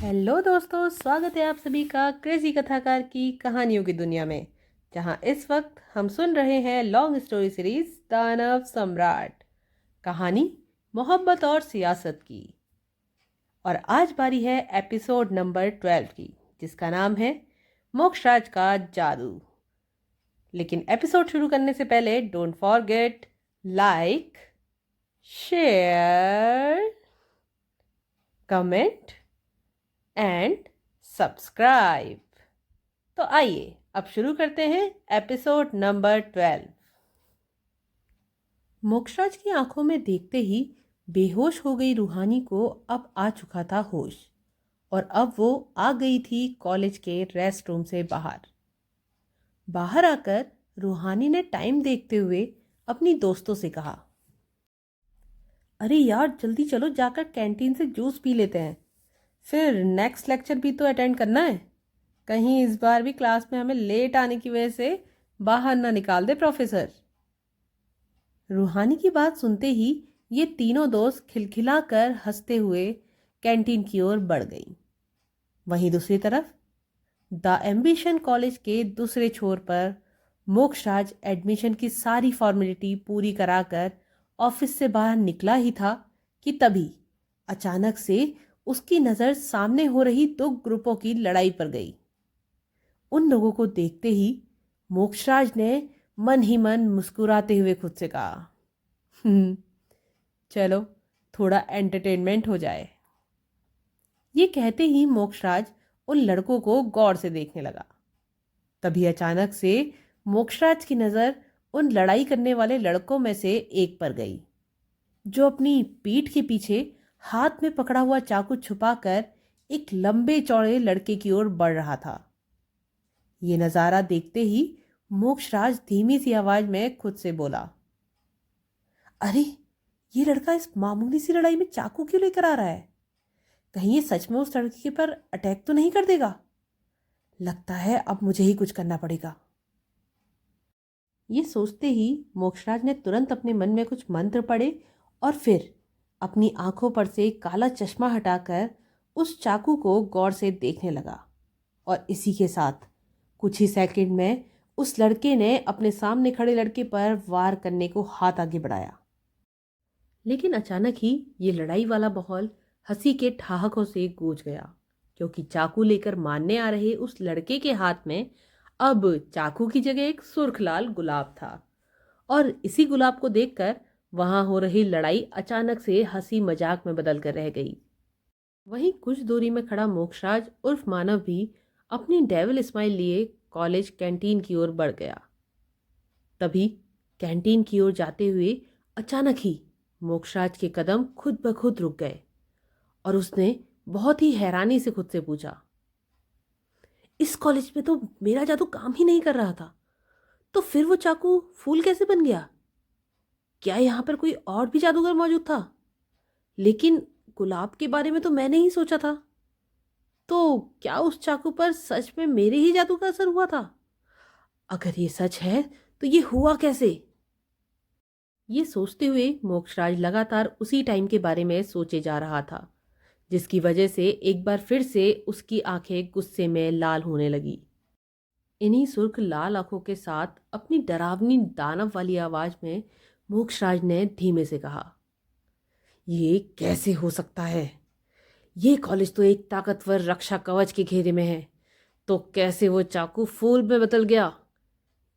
Hello दोस्तों, स्वागत है आप सभी का क्रेजी कथाकार की कहानियों की दुनिया में, जहां इस वक्त हम सुन रहे हैं लॉन्ग स्टोरी सीरीज दानव सम्राट। कहानी मोहब्बत और सियासत की। और आज बारी है एपिसोड नंबर 12 की, जिसका नाम है मोक्षराज का जादू। लेकिन एपिसोड शुरू करने से पहले don't forget like, share, comment and subscribe. तो आइए अब शुरू करते हैं एपिसोड नंबर 12। मोक्षराज की आंखों में देखते ही बेहोश हो गई रूहानी को अब आ चुका था होश, और अब वो आ गई थी कॉलेज के रेस्ट रूम से बाहर। बाहर आकर रूहानी ने टाइम देखते हुए अपनी दोस्तों से कहा, अरे यार जल्दी चलो, जाकर कैंटीन से जूस पी लेते हैं, फिर नेक्स्ट लेक्चर भी तो अटेंड करना है। कहीं इस बार भी क्लास में हमें लेट आने की वजह से बाहर ना निकाल दे प्रोफेसर। रूहानी की बात सुनते ही ये तीनों दोस्त खिलखिलाकर हंसते हुए कैंटीन की ओर बढ़ गई। वहीं दूसरी तरफ द एम्बिशन कॉलेज के दूसरे छोर पर मोक्षराज एडमिशन की सारी फॉर्मेलिटी पूरी कराकर ऑफिस से बाहर निकला ही था कि तभी अचानक से उसकी नज़र सामने हो रही दो ग्रुपों की लड़ाई पर गई। उन लोगों को देखते ही मोक्षराज ने मन ही मन मुस्कुराते हुए खुद से कहा, चलो थोड़ा एंटरटेनमेंट हो जाए। ये कहते ही मोक्षराज उन लड़कों को गौर से देखने लगा। तभी अचानक से मोक्षराज की नज़र उन लड़ाई करने वाले लड़कों में से एक पर गई, जो अपनी पीठ के पीछे हाथ में पकड़ा हुआ चाकू छुपाकर एक लंबे चौड़े लड़के की ओर बढ़ रहा था। ये नज़ारा देखते ही मोक्षराज धीमी सी आवाज में खुद से बोला, अरे ये लड़का इस मामूली सी लड़ाई में चाकू क्यों लेकर आ रहा है? कहीं ये सच में उस लड़के पर अटैक तो नहीं कर देगा? लगता है अब मुझे ही कुछ करना पड़ेगा। ये सोचते ही मोक्षराज ने तुरंत अपने मन में कुछ मंत्र पढ़े और फिर अपनी आंखों पर से काला चश्मा हटाकर उस चाकू को गौर से देखने लगा। और इसी के साथ कुछ ही सेकंड में उस लड़के ने अपने सामने खड़े लड़के पर वार करने को हाथ आगे बढ़ाया। लेकिन अचानक ही ये लड़ाई वाला माहौल हंसी के ठहाकों से गूंज गया, क्योंकि चाकू लेकर मारने आ रहे उस लड़के के हाथ में अब चाकू की जगह एक सुर्ख लाल गुलाब था। और इसी गुलाब को देखकर वहां हो रही लड़ाई अचानक से हंसी मजाक में बदल कर रह गई। वहीं कुछ दूरी में खड़ा मोक्षराज उर्फ मानव भी अपनी डेविल स्माइल लिए कॉलेज कैंटीन की ओर बढ़ गया। तभी कैंटीन की ओर जाते हुए अचानक ही मोक्षराज के कदम खुद ब खुद रुक गए और उसने बहुत ही हैरानी से खुद से पूछा, इस कॉलेज में तो मेरा जादू काम ही नहीं कर रहा था, तो फिर वो चाकू फूल कैसे बन गया? क्या यहाँ पर कोई और भी जादूगर मौजूद था? लेकिन गुलाब के बारे में तो मैंने ही सोचा था, तो क्या उस चाकू पर सच में मेरे ही जादू का असर हुआ था? अगर ये सच है तो ये हुआ कैसे? ये सोचते हुए मोक्षराज लगातार उसी टाइम के बारे में सोचे जा रहा था, जिसकी वजह से एक बार फिर से उसकी आंखें गुस्से में लाल होने लगी। इन्हीं सुर्ख लाल आंखों के साथ अपनी डरावनी दानव वाली आवाज में मोक्षराज ने धीमे से कहा, ये कैसे हो सकता है? ये कॉलेज तो एक ताकतवर रक्षा कवच के घेरे में है, तो कैसे वो चाकू फूल में बदल गया?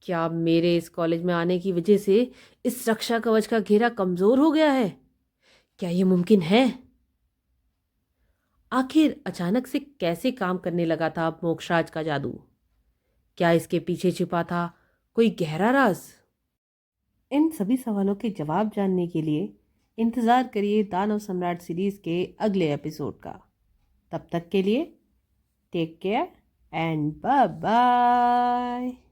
क्या मेरे इस कॉलेज में आने की वजह से इस रक्षा कवच का घेरा कमजोर हो गया है? क्या ये मुमकिन है? आखिर अचानक से कैसे काम करने लगा था मोक्षराज का जादू? क्या इसके पीछे छिपा था कोई गहरा राज? इन सभी सवालों के जवाब जानने के लिए इंतज़ार करिए दानव सम्राट सीरीज़ के अगले एपिसोड का। तब तक के लिए take care and bye bye.